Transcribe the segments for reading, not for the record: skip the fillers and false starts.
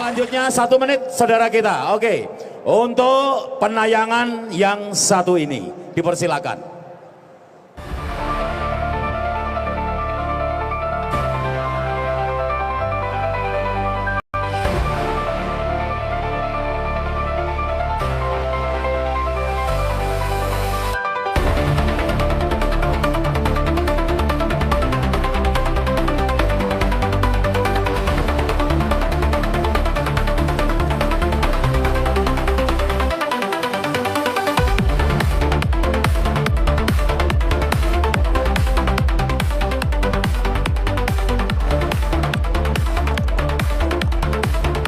selanjutnya 1 menit saudara kita. Oke, untuk penayangan yang satu ini dipersilakan.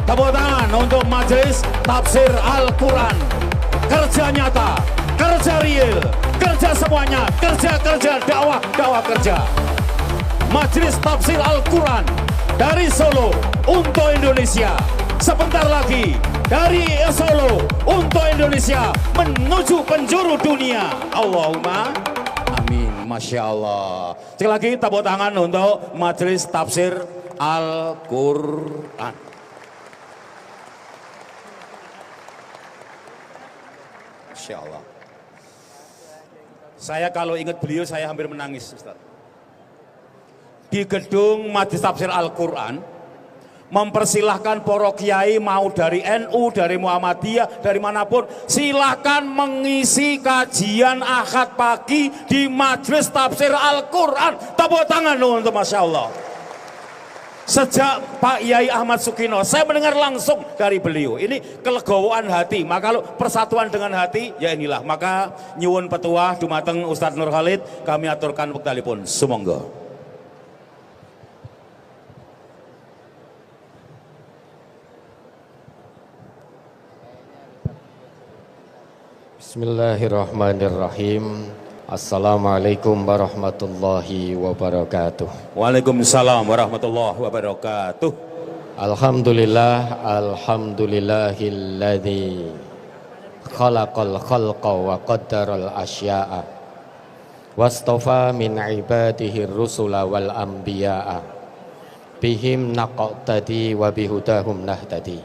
Tepuk tangan untuk Majelis Tafsir Al-Quran. Kerja nyata, kerja real, kerja semuanya, kerja dakwah kerja. Majelis Tafsir Al-Quran dari Solo untuk Indonesia. Sebentar lagi dari Solo untuk Indonesia menuju penjuru dunia. Allahumma amin. Masya Allah. Sekali lagi tepuk tangan untuk Majelis Tafsir Al-Quran. Masya Allah. Saya kalau ingat beliau saya hampir menangis, Ustaz. Di gedung Majelis Tafsir Al-Quran mempersilahkan para kiai mau dari NU, dari Muhammadiyah, dari manapun, silahkan mengisi kajian Ahad pagi di Majelis Tafsir Al-Quran. Tepuk tangan untuk Masya Allah. Sejak Pak Yai Ahmad Sukino, saya mendengar langsung dari beliau. Ini kelegowoan hati. Maka kalau persatuan dengan hati, ya inilah. Maka nyuwun petuah dumateng Ustadz Nur Khalid, kami aturkan wektalipun. Sumangga. Bismillahirrahmanirrahim. Assalamualaikum warahmatullahi wabarakatuh. Waalaikumsalam warahmatullahi wabarakatuh. Alhamdulillahilladzi khalaqal khalqa wa qaddaral asya'a wastafa min ibadihi rusula wal anbiya'a bihim naqtadi wa bihudahum nahtadi.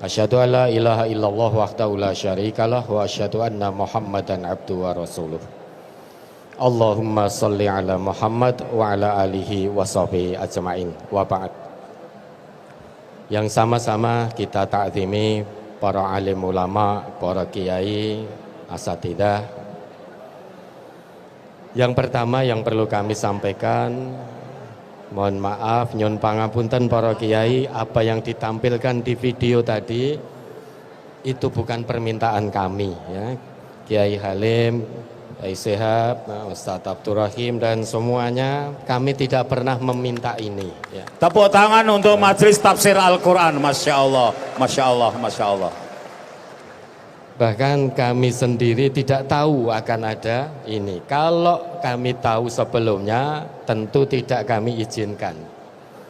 Asyhadu an la ilaha illallah wahdahu la syarikalah wa asyhadu anna Muhammadan abduhu wa rasuluh. Allahumma salli ala Muhammad wa ala alihi wa sahbihi ajma'in wa ba'd. Yang sama-sama kita ta'zimi para alim ulama, para kiai, asatidah. Yang pertama yang perlu kami sampaikan, mohon maaf, nyun pangapunten para kiai, apa yang ditampilkan di video tadi itu bukan permintaan kami, ya. Kiai Halim, Kiai Sehab, Ustadz Abdurrahim dan semuanya, kami tidak pernah meminta ini, ya. Tepuk tangan untuk Majelis Tafsir Al-Quran. Masya Allah, Masya Allah, Masya Allah. Bahkan kami sendiri tidak tahu akan ada ini. Kalau kami tahu sebelumnya, tentu tidak kami izinkan.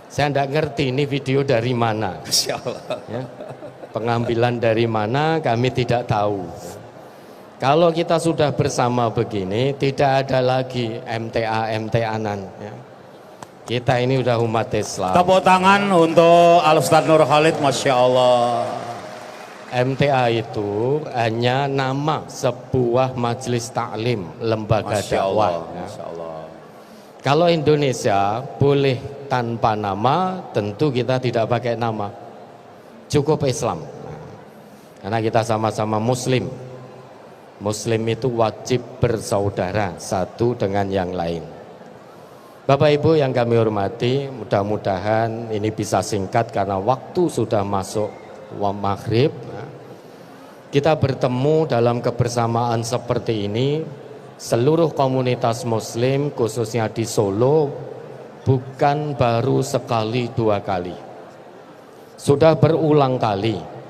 Saya tidak ngerti ini video dari mana, Masya Allah, ya. Pengambilan dari mana kami tidak tahu. Kalau kita sudah bersama begini, tidak ada lagi MTA-MTA-anan, ya. Kita ini udah umat Islam. Tepuk tangan untuk Al-Ustadz Nur Khalid. Masya Allah. MTA itu hanya nama sebuah majelis taklim, lembaga dakwah, ya. Masya Allah. Kalau Indonesia boleh tanpa nama, tentu kita tidak pakai nama, cukup Islam. Karena kita sama-sama Muslim. Muslim itu wajib bersaudara satu dengan yang lain. Bapak Ibu yang kami hormati, mudah-mudahan ini bisa singkat karena waktu sudah masuk maghrib. Kita bertemu dalam kebersamaan seperti ini, seluruh komunitas Muslim khususnya di Solo, bukan baru sekali dua kali, sudah berulang kali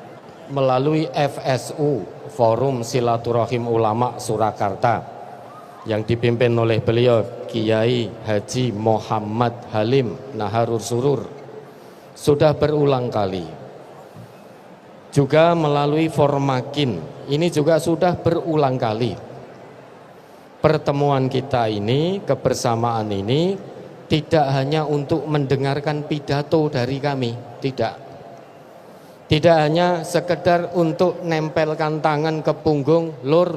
melalui FSU, Forum Silaturahim Ulama Surakarta, yang dipimpin oleh beliau Kiai Haji Muhammad Halim Naharur Surur, sudah berulang kali. Juga melalui Formakin, ini juga sudah berulang kali. Pertemuan kita ini, kebersamaan ini tidak hanya untuk mendengarkan pidato dari kami, tidak. Tidak hanya sekedar untuk nempelkan tangan ke punggung, lur,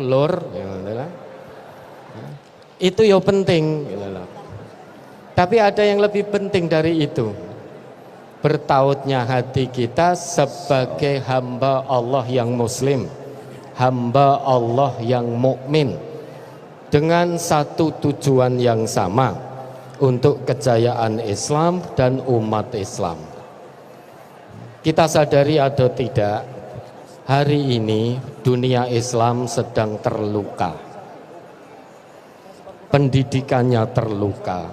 itu ya penting. Tapi ada yang lebih penting dari itu. Bertautnya hati kita sebagai hamba Allah yang muslim, hamba Allah yang mukmin, dengan satu tujuan yang sama, untuk kejayaan Islam dan umat Islam. Kita sadari atau tidak, hari ini dunia Islam sedang terluka. Pendidikannya terluka,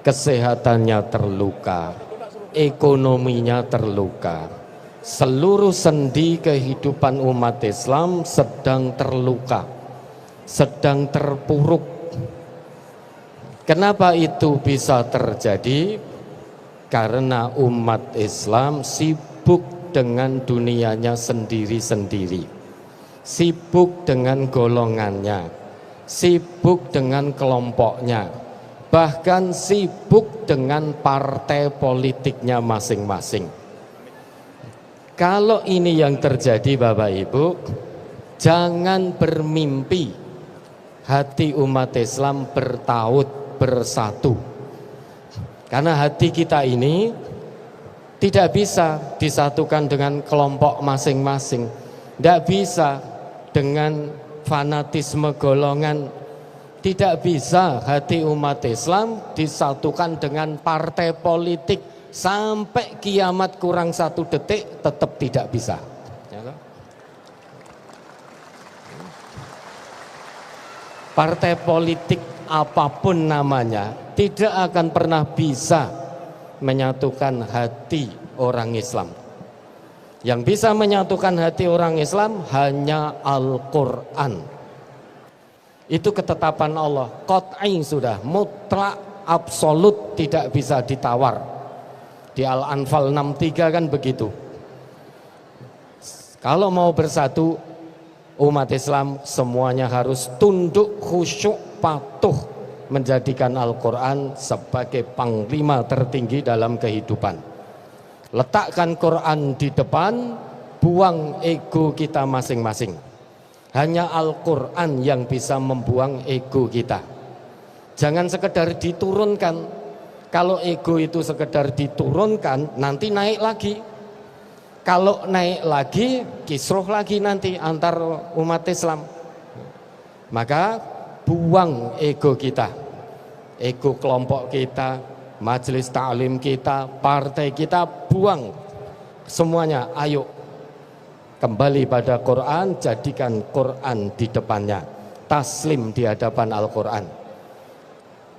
kesehatannya terluka, ekonominya terluka. Seluruh sendi kehidupan umat Islam sedang terluka, sedang terpuruk. Kenapa itu bisa terjadi? Karena umat Islam sibuk dengan dunianya sendiri-sendiri, sibuk dengan golongannya, sibuk dengan kelompoknya, bahkan sibuk dengan partai politiknya masing-masing. Kalau ini yang terjadi Bapak Ibu, jangan bermimpi hati umat Islam bertaut, bersatu. Karena hati kita ini tidak bisa disatukan dengan kelompok masing-masing, tidak bisa dengan fanatisme golongan, tidak bisa hati umat Islam disatukan dengan partai politik. Sampai kiamat kurang 1 detik tetap tidak bisa. Partai politik apapun namanya tidak akan pernah bisa menyatukan hati orang Islam. Yang bisa menyatukan hati orang Islam hanya Al-Quran. Itu ketetapan Allah, qat'i sudah, mutlak, absolut, tidak bisa ditawar. Di Al-Anfal 63 kan begitu. Kalau mau bersatu umat Islam semuanya harus tunduk, khusyuk, patuh, menjadikan Al-Quran sebagai panglima tertinggi dalam kehidupan. Letakkan Quran di depan, buang ego kita masing-masing. Hanya Al-Quran yang bisa membuang ego kita. Jangan sekedar diturunkan. Kalau ego itu sekedar diturunkan, nanti naik lagi. Kalau naik lagi, kisruh lagi nanti antar umat Islam. Maka buang ego kita, ego kelompok kita, majelis ta'lim kita, partai kita, buang semuanya. Ayo kembali pada Quran, jadikan Quran di depannya, taslim di hadapan Al-Quran.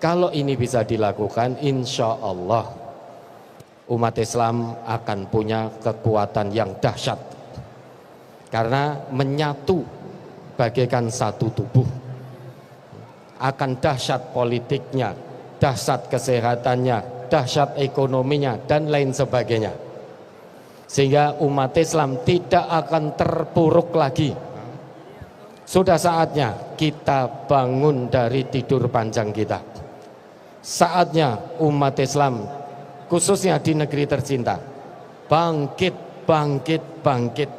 Kalau ini bisa dilakukan, insya Allah umat Islam akan punya kekuatan yang dahsyat, karena menyatu bagaikan satu tubuh. Akan dahsyat politiknya, dahsyat kesehatannya, dahsyat ekonominya, dan lain sebagainya. Sehingga umat Islam tidak akan terpuruk lagi. Sudah saatnya kita bangun dari tidur panjang kita. Saatnya umat Islam, khususnya di negeri tercinta, bangkit, bangkit, bangkit.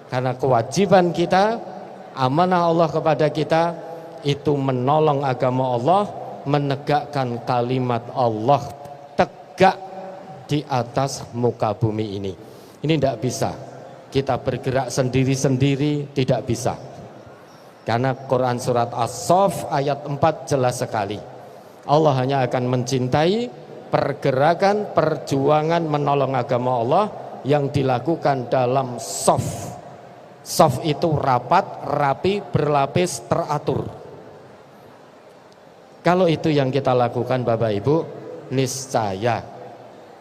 Karena kewajiban kita, amanah Allah kepada kita, itu menolong agama Allah, menegakkan kalimat Allah tegak di atas muka bumi ini. Ini tidak bisa kita bergerak sendiri-sendiri, tidak bisa. Karena Quran surat As-Saff ayat 4 jelas sekali. Allah hanya akan mencintai pergerakan, perjuangan menolong agama Allah yang dilakukan dalam soft. Soft itu rapat, rapi, berlapis, teratur. Kalau itu yang kita lakukan Bapak Ibu, niscaya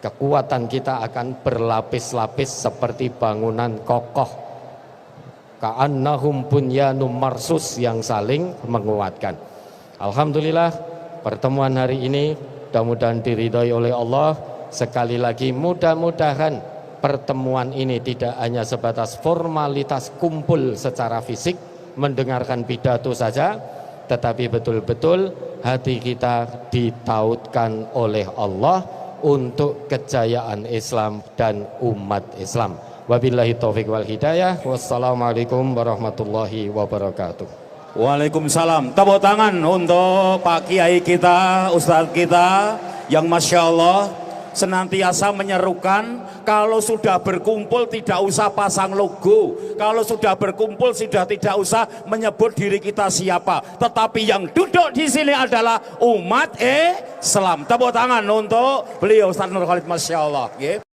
kekuatan kita akan berlapis-lapis seperti bangunan kokoh. Ka'annahum bunyanum marsus yang saling menguatkan. Alhamdulillah, pertemuan hari ini mudah-mudahan diridhoi oleh Allah. Sekali lagi mudah-mudahan pertemuan ini tidak hanya sebatas formalitas kumpul secara fisik, mendengarkan pidato saja, tetapi betul-betul hati kita ditautkan oleh Allah untuk kejayaan Islam dan umat Islam. Wabillahi taufik wal hidayah. Wassalamualaikum warahmatullahi wabarakatuh. Waalaikumsalam. Tepuk tangan untuk Pak Kiai kita, Ustadz kita yang Masya Allah senantiasa menyerukan kalau sudah berkumpul tidak usah pasang logo, kalau sudah berkumpul sudah tidak usah menyebut diri kita siapa, tetapi yang duduk di sini adalah umat Islam. Tepuk tangan untuk beliau Ustadz Nur Khalid, Masya Allah.